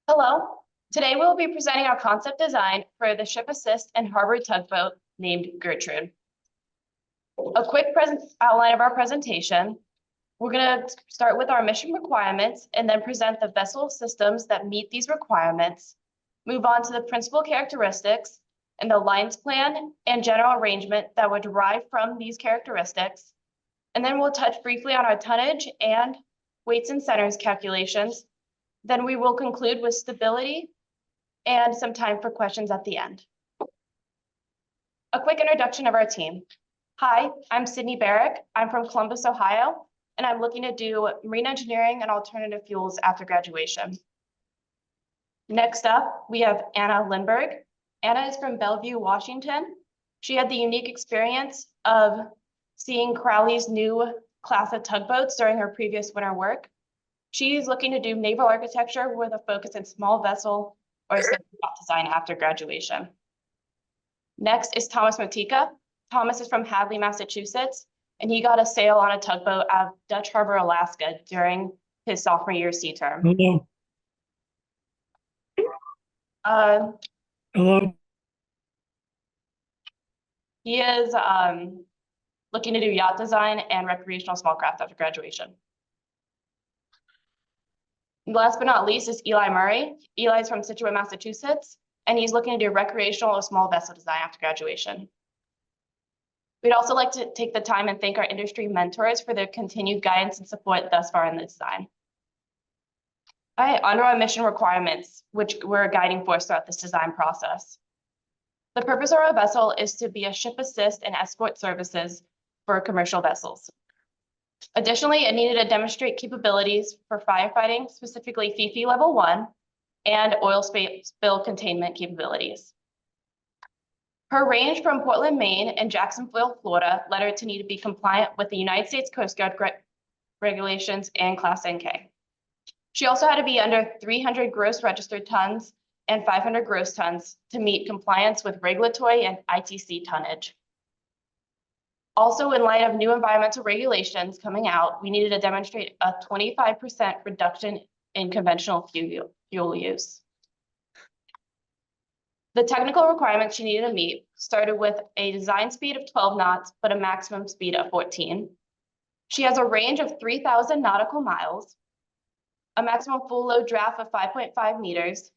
Hello, today we'll be presenting our concept design for the ship assist and harbor tugboat named Gertrude. A quick outline of our presentation. We're going to start with our mission requirements and then present the vessel systems that meet these requirements, move on to the principal characteristics and the lines plan and general arrangement that would derive from these characteristics. And then we'll touch briefly on our tonnage and weights and centers calculations. Then we will conclude with stability and some time for questions at the end. A quick introduction of our team. Hi, I'm Sydney Barok. I'm from Columbus, Ohio, and I'm looking to do marine engineering and alternative fuels after graduation. Next up, we have Anna Lindberg. Anna is from Bellevue, Washington. She had the unique experience of seeing Crowley's new class of tugboats during her previous winter work. She's looking to do naval architecture with a focus in small vessel or yacht design after graduation. Next is Thomas Motyka. Thomas is from Hadley, Massachusetts, and he got a sail on a tugboat out of Dutch Harbor, Alaska during his sophomore year sea term. Hello. Hello. He is looking to do yacht design and recreational small craft after graduation. Last but not least is Eli Murray. Eli is from Scituate, Massachusetts, and he's looking to do recreational or small vessel design after graduation. We'd also like to take the time and thank our industry mentors for their continued guidance and support thus far in the design. All right, on to our mission requirements, which we're a guiding force throughout this design process. The purpose of our vessel is to be a ship assist and escort services for commercial vessels. Additionally, it needed to demonstrate capabilities for firefighting, specifically FIFI Level 1, and oil spill containment capabilities. Her range from Portland, Maine and Jacksonville, Florida led her to need to be compliant with the United States Coast Guard regulations and Class NK. She also had to be under 300 gross registered tons and 500 gross tons to meet compliance with regulatory and ITC tonnage. Also, in light of new environmental regulations coming out, we needed to demonstrate a 25% reduction in conventional fuel use. The technical requirements she needed to meet started with a design speed of 12 knots, but a maximum speed of 14. She has a range of 3,000 nautical miles, a maximum full load draft of 5.5 meters,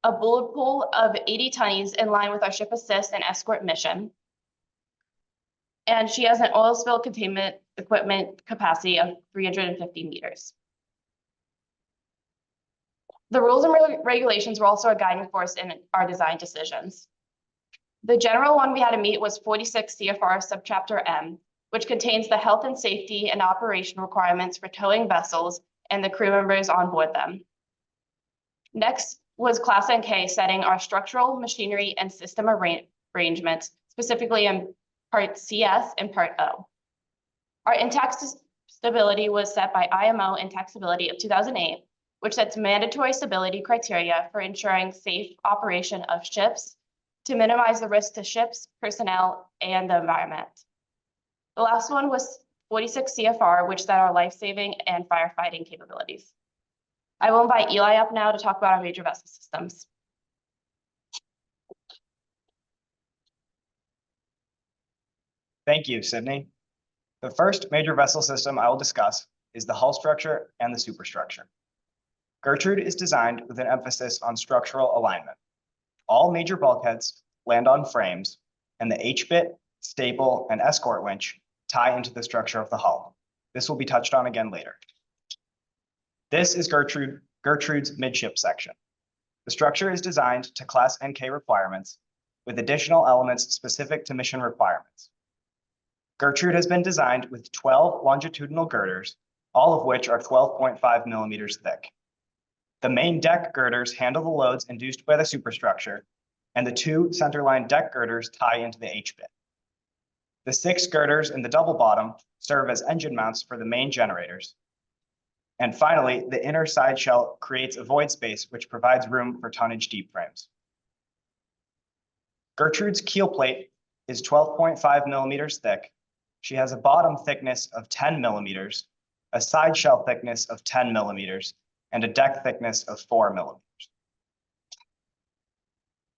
a bullet pool of 80 tonnes in line with our ship assist and escort mission, and she has an oil spill containment equipment capacity of 350 meters. The rules and regulations were also a guiding force in our design decisions. The general one we had to meet was 46 CFR subchapter M, which contains the health and safety and operation requirements for towing vessels and the crew members on board them. Next was Class NK, setting our structural, machinery, and system arrangements, specifically in Part CS and Part O. Our intact stability was set by IMO Intact Stability of 2008, which sets mandatory stability criteria for ensuring safe operation of ships to minimize the risk to ships, personnel, and the environment. The last one was 46 CFR, which set our life-saving and firefighting capabilities. I will invite Eli up now to talk about our major vessel systems. Thank you, Sydney. The first major vessel system I will discuss is the hull structure and the superstructure. Gertrude is designed with an emphasis on structural alignment. All major bulkheads land on frames, and the H-bit, staple, and escort winch tie into the structure of the hull. This will be touched on again later. This is Gertrude's midship section. The structure is designed to Class NK requirements with additional elements specific to mission requirements. Gertrude has been designed with 12 longitudinal girders, all of which are 12.5 millimeters thick. The main deck girders handle the loads induced by the superstructure, and the two centerline deck girders tie into the H-bit. The 6 girders in the double bottom serve as engine mounts for the main generators. And finally, the inner side shell creates a void space, which provides room for tonnage deep frames. Gertrude's keel plate is 12.5 millimeters thick. She has a bottom thickness of 10 millimeters, a side shell thickness of 10 millimeters, and a deck thickness of 4 millimeters.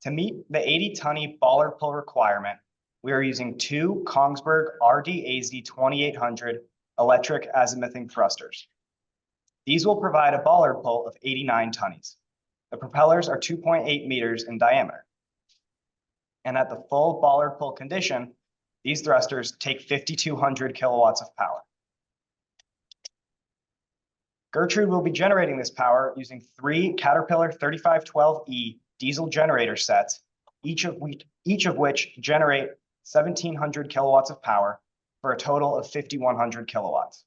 To meet the 80-ton bollard pull requirement, we are using two Kongsberg RD-AZ 2800 electric azimuthing thrusters. These will provide a bollard pull of 89 tonnes. The propellers are 2.8 meters in diameter. And at the full bollard pull condition, these thrusters take 5,200 kilowatts of power. Gertrude will be generating this power using three Caterpillar 3512E diesel generator sets, each of which generate 1,700 kilowatts of power for a total of 5,100 kilowatts.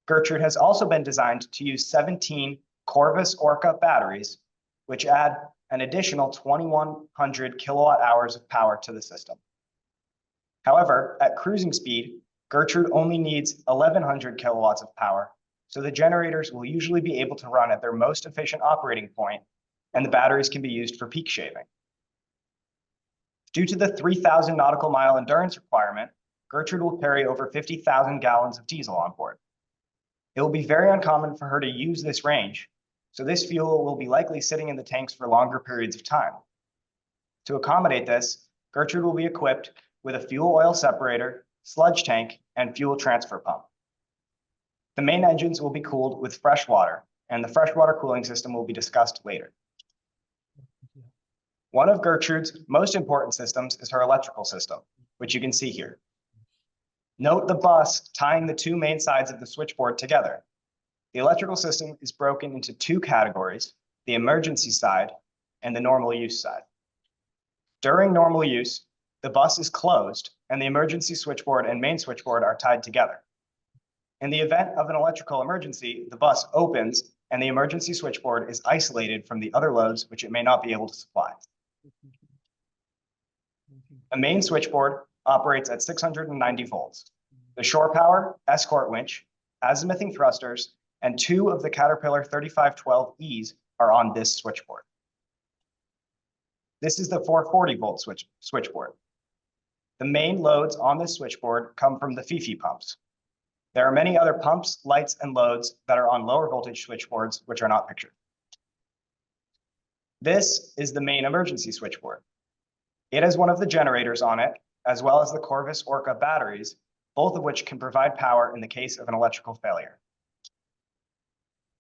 Gertrude has also been designed to use 17 Corvus Orca batteries, which add an additional 2,100 kilowatt hours of power to the system. However, at cruising speed, Gertrude only needs 1,100 kilowatts of power, so the generators will usually be able to run at their most efficient operating point, and the batteries can be used for peak shaving. Due to the 3,000 nautical mile endurance requirement, Gertrude will carry over 50,000 gallons of diesel on board. It will be very uncommon for her to use this range, so this fuel will be likely sitting in the tanks for longer periods of time. To accommodate this, Gertrude will be equipped with a fuel oil separator, sludge tank, and fuel transfer pump. The main engines will be cooled with fresh water, and the freshwater cooling system will be discussed later. One of Gertrude's most important systems is her electrical system, which you can see here. Note the bus tying the two main sides of the switchboard together. The electrical system is broken into two categories, the emergency side and the normal use side. During normal use, the bus is closed and the emergency switchboard and main switchboard are tied together. In the event of an electrical emergency, the bus opens and the emergency switchboard is isolated from the other loads which it may not be able to supply. The main switchboard operates at 690 volts. The shore power, escort winch, azimuthing thrusters, and two of the Caterpillar 3512Es are on this switchboard. This is the 440 volt switchboard. The main loads on this switchboard come from the FIFI pumps. There are many other pumps, lights, and loads that are on lower voltage switchboards, which are not pictured. This is the main emergency switchboard. It has one of the generators on it, as well as the Corvus Orca batteries, both of which can provide power in the case of an electrical failure.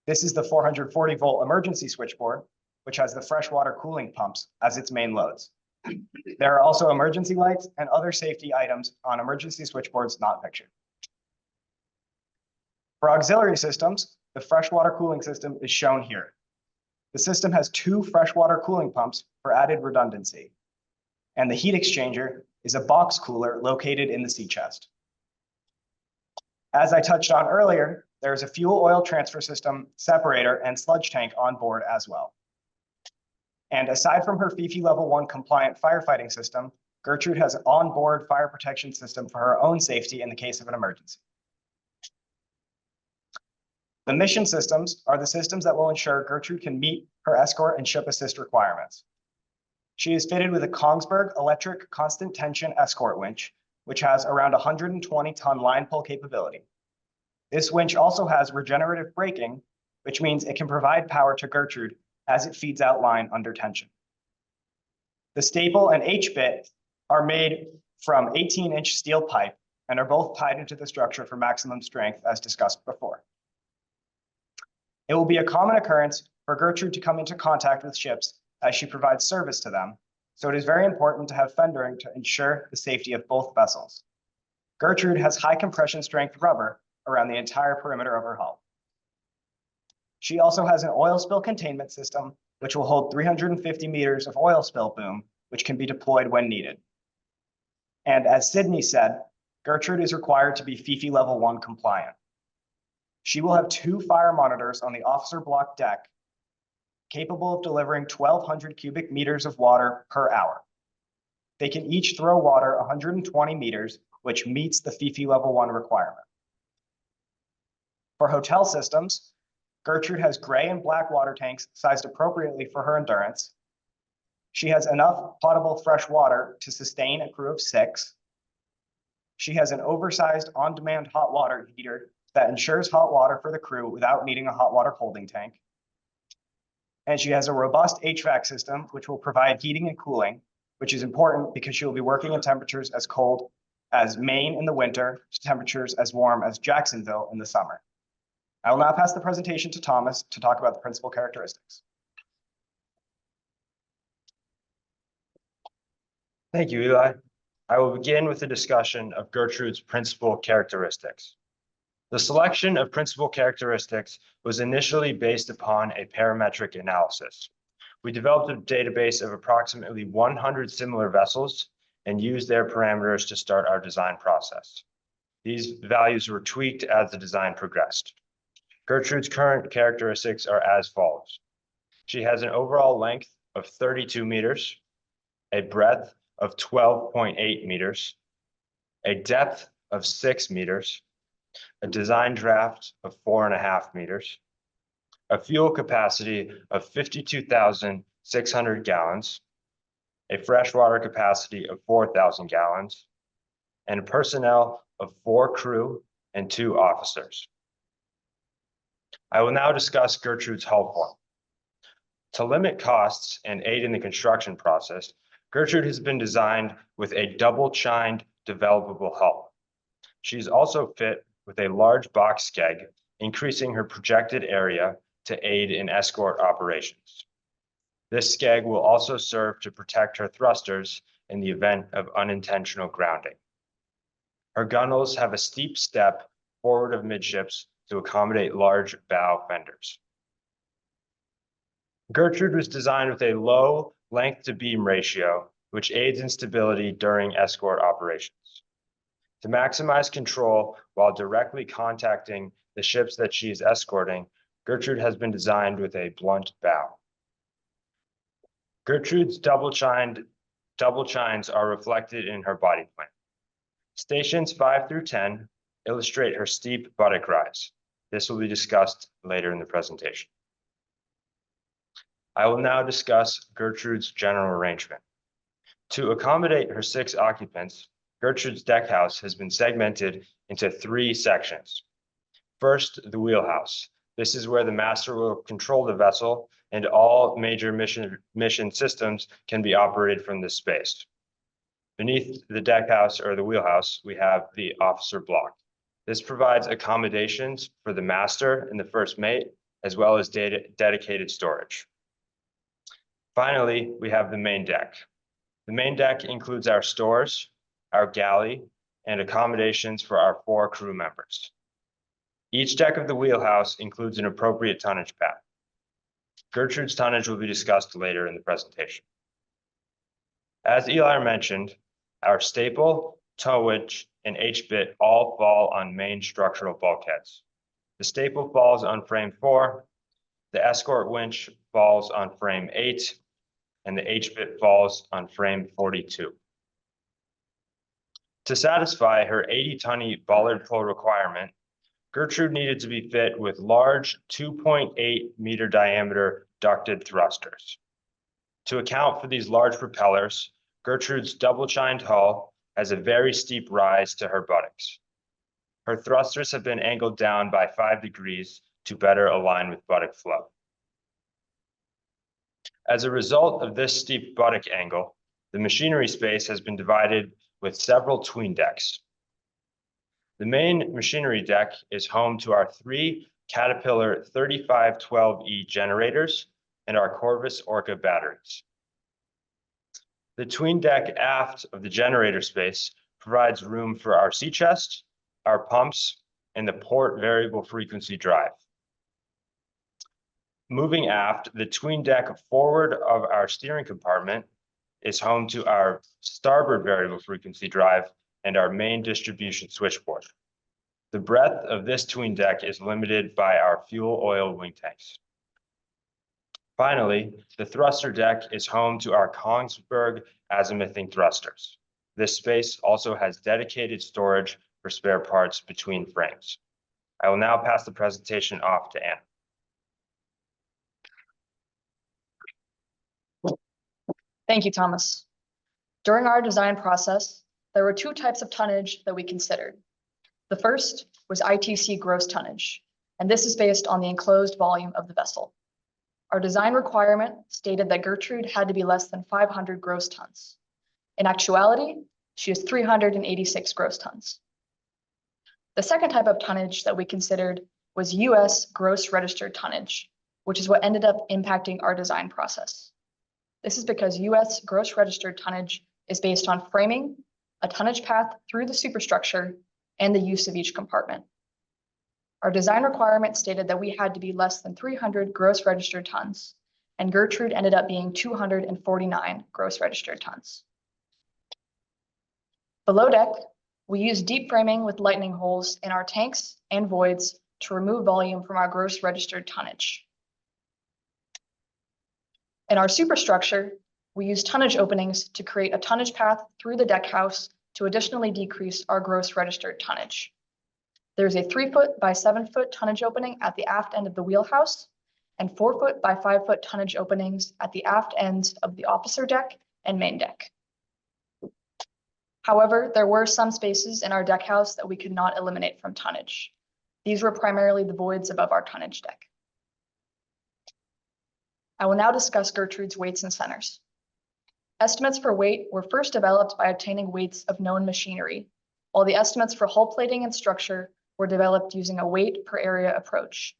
This is the 440 volt emergency switchboard, which has the freshwater cooling pumps as its main loads. There are also emergency lights and other safety items on emergency switchboards not pictured. For auxiliary systems, the freshwater cooling system is shown here. The system has two freshwater cooling pumps for added redundancy, and the heat exchanger is a box cooler located in the sea chest. As I touched on earlier, there is a fuel oil transfer system, separator, and sludge tank on board as well. And aside from her FIFI Level 1 compliant firefighting system, Gertrude has an onboard fire protection system for her own safety in the case of an emergency. The mission systems are the systems that will ensure Gertrude can meet her escort and ship assist requirements. She is fitted with a Kongsberg electric constant tension escort winch, which has around 120-ton line pull capability. This winch also has regenerative braking, which means it can provide power to Gertrude as it feeds out line under tension. The staple and H-bit are made from 18-inch steel pipe and are both tied into the structure for maximum strength, as discussed before. It will be a common occurrence for Gertrude to come into contact with ships as she provides service to them, so it is very important to have fendering to ensure the safety of both vessels. Gertrude has high compression strength rubber around the entire perimeter of her hull. She also has an oil spill containment system, which will hold 350 meters of oil spill boom, which can be deployed when needed. And as Sydney said, Gertrude is required to be FIFI Level 1 compliant. She will have two fire monitors on the officer block deck, capable of delivering 1,200 cubic meters of water per hour. They can each throw water 120 meters, which meets the FIFI Level 1 requirement. For hotel systems, Gertrude has gray and black water tanks sized appropriately for her endurance. She has enough potable fresh water to sustain a crew of 6. She has an oversized on-demand hot water heater that ensures hot water for the crew without needing a hot water holding tank. And she has a robust HVAC system, which will provide heating and cooling, which is important because she will be working at temperatures as cold as Maine in the winter to temperatures as warm as Jacksonville in the summer. I will now pass the presentation to Thomas to talk about the principal characteristics. Thank you, Eli. I will begin with a discussion of Gertrude's principal characteristics. The selection of principal characteristics was initially based upon a parametric analysis. We developed a database of approximately 100 similar vessels and used their parameters to start our design process. These values were tweaked as the design progressed. Gertrude's current characteristics are as follows. She has an overall length of 32 meters, a breadth of 12.8 meters, a depth of 6 meters, a design draft of 4.5 meters, a fuel capacity of 52,600 gallons, a freshwater capacity of 4,000 gallons, and a personnel of 4 crew and 2 officers. I will now discuss Gertrude's hull form. To limit costs and aid in the construction process, Gertrude has been designed with a double-chined developable hull. She is also fit with a large box skeg, increasing her projected area to aid in escort operations. This skeg will also serve to protect her thrusters in the event of unintentional grounding. Her gunnels have a steep step forward of midships to accommodate large bow fenders. Gertrude was designed with a low length to beam ratio, which aids in stability during escort operations. To maximize control while directly contacting the ships that she is escorting, Gertrude has been designed with a blunt bow. Gertrude's double chines are reflected in her body plan. Stations 5 through 10 illustrate her steep buttock rise. This will be discussed later in the presentation. I will now discuss Gertrude's general arrangement. To accommodate her 6 occupants, Gertrude's deck house has been segmented into 3 sections. First, the wheelhouse. This is where the master will control the vessel and all major mission systems can be operated from this space. Beneath the deck house or the wheelhouse, we have the officer block. This provides accommodations for the master and the first mate, as well as dedicated storage. Finally, we have the main deck. The main deck includes our stores, our galley, and accommodations for our 4 crew members. Each deck of the wheelhouse includes an appropriate tonnage path. Gertrude's tonnage will be discussed later in the presentation. As Eli mentioned, our staple, towage, and H-bit all fall on main structural bulkheads. The staple falls on frame 4, the escort winch falls on frame 8, and the H-bit falls on frame 42. To satisfy her 80-ton bollard pull requirement, Gertrude needed to be fit with large 2.8 meter diameter ducted thrusters. To account for these large propellers, Gertrude's double-chined hull has a very steep rise to her buttocks. Her thrusters have been angled down by 5 degrees to better align with buttock flow. As a result of this steep buttock angle, the machinery space has been divided with several tween decks. The main machinery deck is home to our 3 Caterpillar 3512E generators and our Corvus Orca batteries. The tween deck aft of the generator space provides room for our sea chest, our pumps, and the port variable frequency drive. Moving aft, the tween deck forward of our steering compartment is home to our starboard variable frequency drive and our main distribution switchboard. The breadth of this tween deck is limited by our fuel oil wing tanks. Finally, the thruster deck is home to our Kongsberg azimuthing thrusters. This space also has dedicated storage for spare parts between frames. I will now pass the presentation off to Anna. Thank you, Thomas. During our design process, there were 2 types of tonnage that we considered. The first was ITC gross tonnage, and this is based on the enclosed volume of the vessel. Our design requirement stated that Gertrude had to be less than 500 gross tons. In actuality, she is 386 gross tons. The second type of tonnage that we considered was US gross registered tonnage, which is what ended up impacting our design process. This is because US gross registered tonnage is based on framing, a tonnage path through the superstructure, and the use of each compartment. Our design requirement stated that we had to be less than 300 gross registered tons, and Gertrude ended up being 249 gross registered tons. Below deck, we used deep framing with lightning holes in our tanks and voids to remove volume from our gross registered tonnage. In our superstructure, we used tonnage openings to create a tonnage path through the deck house to additionally decrease our gross registered tonnage. There's a 3-foot by 7-foot tonnage opening at the aft end of the wheelhouse and 4-foot by 5-foot tonnage openings at the aft ends of the officer deck and main deck. However, there were some spaces in our deck house that we could not eliminate from tonnage. These were primarily the voids above our tonnage deck. I will now discuss Gertrude's weights and centers. Estimates for weight were first developed by obtaining weights of known machinery, while the estimates for hull plating and structure were developed using a weight per area approach.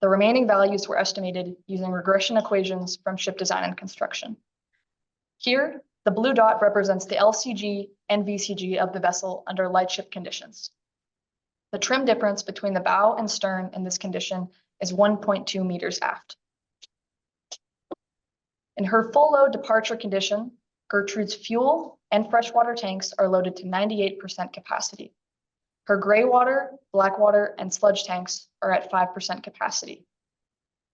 The remaining values were estimated using regression equations from ship design and construction. Here, the blue dot represents the LCG and VCG of the vessel under light ship conditions. The trim difference between the bow and stern in this condition is 1.2 meters aft. In her full load departure condition, Gertrude's fuel and freshwater tanks are loaded to 98% capacity. Her gray water, black water, and sludge tanks are at 5% capacity.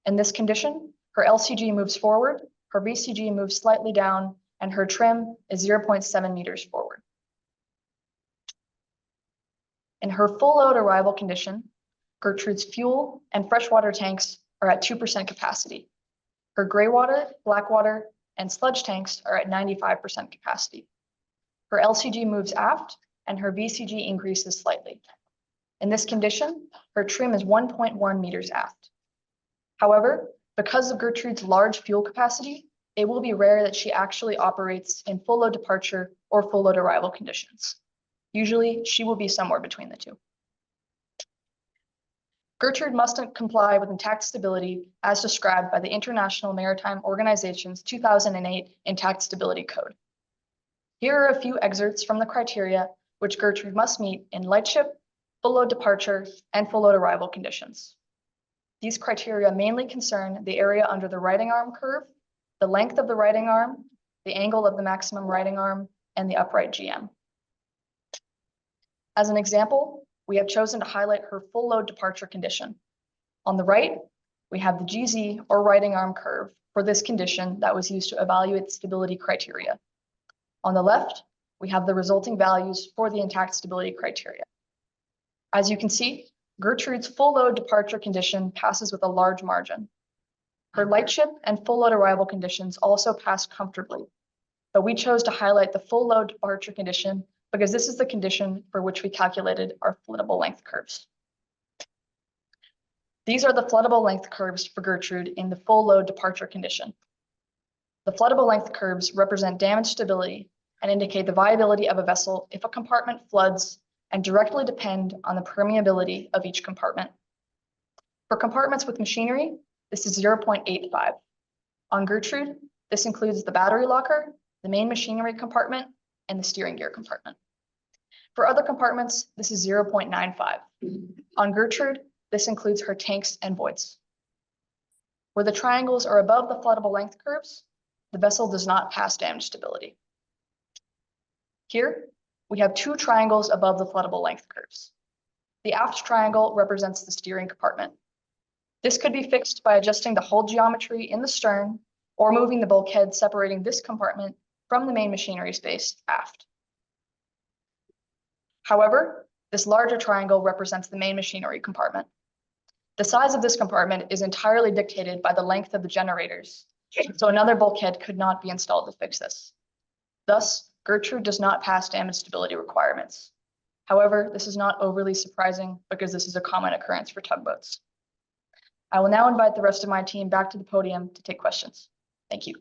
In this condition, her LCG moves forward, her VCG moves slightly down, and her trim is 0.7 meters forward. In her full load arrival condition, Gertrude's fuel and freshwater tanks are at 2% capacity. Her gray water, black water, and sludge tanks are at 95% capacity. Her LCG moves aft and her VCG increases slightly. In this condition, her trim is 1.1 meters aft. However, because of Gertrude's large fuel capacity, it will be rare that she actually operates in full load departure or full load arrival conditions. Usually, she will be somewhere between the two. Gertrude must comply with intact stability as described by the International Maritime Organization's 2008 Intact Stability Code. Here are a few excerpts from the criteria which Gertrude must meet in lightship, full load departure, and full load arrival conditions. These criteria mainly concern the area under the riding arm curve, the length of the riding arm, the angle of the maximum riding arm, and the upright GM. As an example, we have chosen to highlight her full load departure condition. On the right, we have the GZ or riding arm curve for this condition that was used to evaluate stability criteria. On the left, we have the resulting values for the intact stability criteria. As you can see, Gertrude's full load departure condition passes with a large margin. Her lightship and full load arrival conditions also pass comfortably, but we chose to highlight the full load departure condition because this is the condition for which we calculated our floodable length curves. These are the floodable length curves for Gertrude in the full load departure condition. The floodable length curves represent damage stability and indicate the viability of a vessel if a compartment floods and directly depend on the permeability of each compartment. For compartments with machinery, this is 0.85. On Gertrude, this includes the battery locker, the main machinery compartment, and the steering gear compartment. For other compartments, this is 0.95. On Gertrude, this includes her tanks and voids. Where the triangles are above the floodable length curves, the vessel does not pass damage stability. Here, we have two triangles above the floodable length curves. The aft triangle represents the steering compartment. This could be fixed by adjusting the hull geometry in the stern or moving the bulkhead separating this compartment from the main machinery space aft. However, this larger triangle represents the main machinery compartment. The size of this compartment is entirely dictated by the length of the generators, so another bulkhead could not be installed to fix this. Thus, Gertrude does not pass damage stability requirements. However, this is not overly surprising because this is a common occurrence for tugboats. I will now invite the rest of my team back to the podium to take questions. Thank you.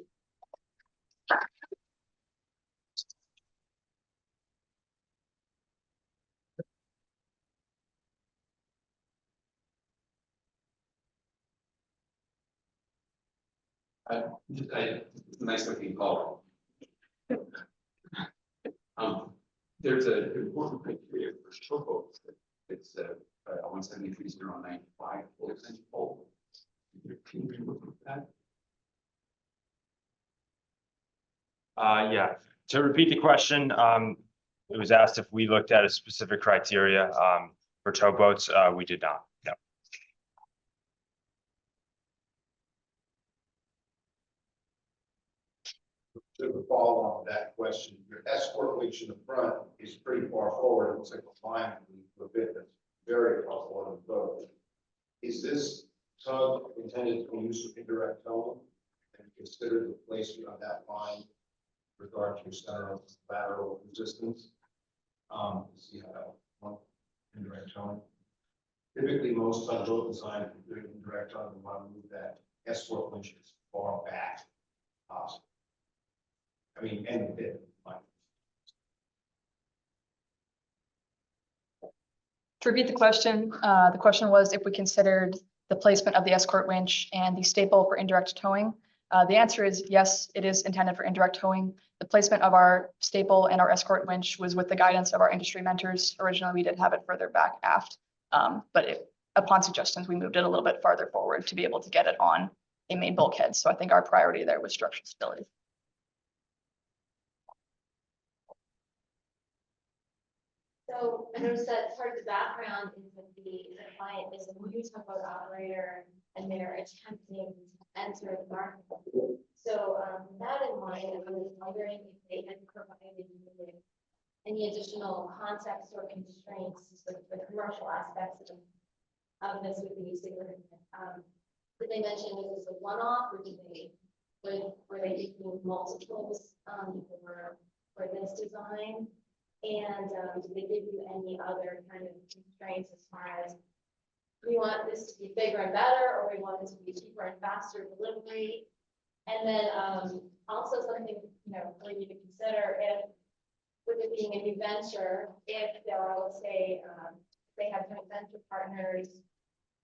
It's a nice looking color. There's an important criteria for tugboats. It's 173.095 full extension pole. Can you look at that? Yeah, to repeat the question, it was asked if we looked at a specific criteria, for towboats. We did not, no. To follow on that question, your escort winch in the front is pretty far forward. It looks like a line a bit that's very far forward on the boat. Is this tug intended for use of indirect towing? And consider the placement of that line with regard to your center of lateral resistance? See how one indirect towing. Typically, most tugboat design for doing indirect towing will want to move that escort winch as far back as possible. I mean, and it. To repeat the question was if we considered the placement of the escort winch and the staple for indirect towing. The answer is yes, it is intended for indirect towing. The placement of our staple and our escort winch was with the guidance of our industry mentors. Originally, we did have it further back aft, but upon suggestions, we moved it a little bit farther forward to be able to get it on a main bulkhead. So I think our priority there was structural stability. So I noticed that part of the background is that the client is a new tugboat operator and they're attempting to enter the market. So with that in mind, I was wondering if they had provided you with any additional context or constraints for the commercial aspects of this with these agreement. Did they mention it was a one-off, or were they taking multiples for this design? And did they give you any other kind of constraints as far as we want this to be bigger and better, or we want it to be cheaper and faster delivery? And then also something for you to consider, if with it being a new venture, if there are, let's say, they have joint venture partners,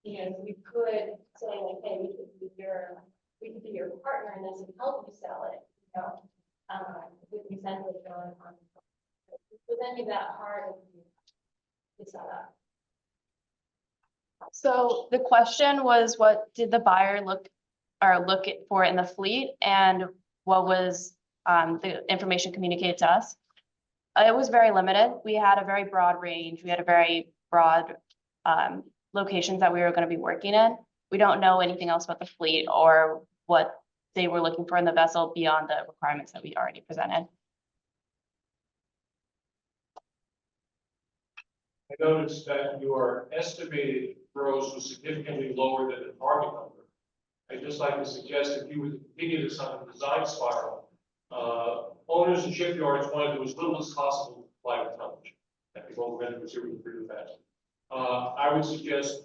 we could say like, hey, we could be your partner in this and help you sell it, with incentives on. Was any of that hard to set up? So the question was, what did the buyer look for in the fleet, and what was the information communicated to us? It was very limited. We had a very broad range. We had a very broad locations that we were going to be working in. We don't know anything else about the fleet or what they were looking for in the vessel beyond the requirements that we already presented. I noticed that your estimated gross was significantly lower than the target number. I'd just like to suggest if you would continue this on the design spiral, owners and shipyards wanted to do as little as possible to comply with tonnage. I think all the vendors here would agree with that. I would suggest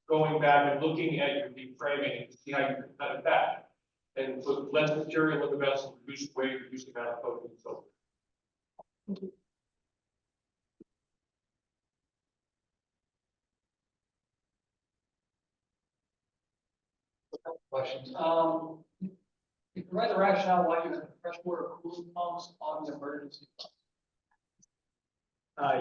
going back and looking at your deep framing to see how you can cut it back and put less material in the vessel, reduce weight, reduce the amount of coating and so forth. Thank you. Questions. You provide the rationale why you have freshwater cooling pumps on the emergency bus.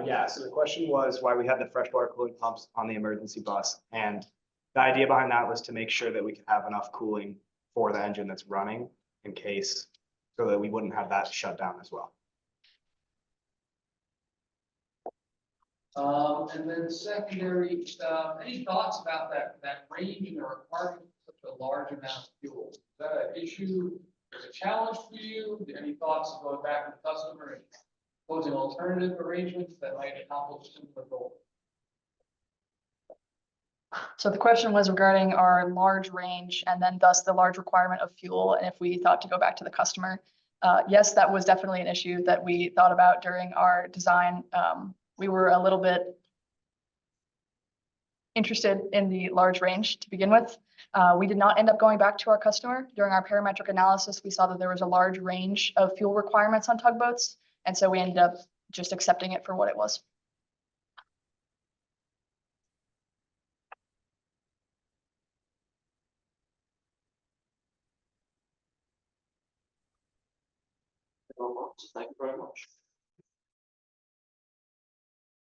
Yeah, so the question was why we had the freshwater cooling pumps on the emergency bus. And the idea behind that was to make sure that we could have enough cooling for the engine that's running in case, so that we wouldn't have that shut down as well. And then secondary, any thoughts about that range and the requirement of such a large amount of fuel? Is that an issue? Is it a challenge for you? Any thoughts of going back to the customer and proposing alternative arrangements that might accomplish similar goals? So the question was regarding our large range and then thus the large requirement of fuel, and if we thought to go back to the customer. Yes, that was definitely an issue that we thought about during our design We were a little bit interested in the large range to begin with. We did not end up going back to our customer. During our parametric analysis, we saw that there was a large range of fuel requirements on tugboats. And so we ended up just accepting it for what it was. Thank you very much.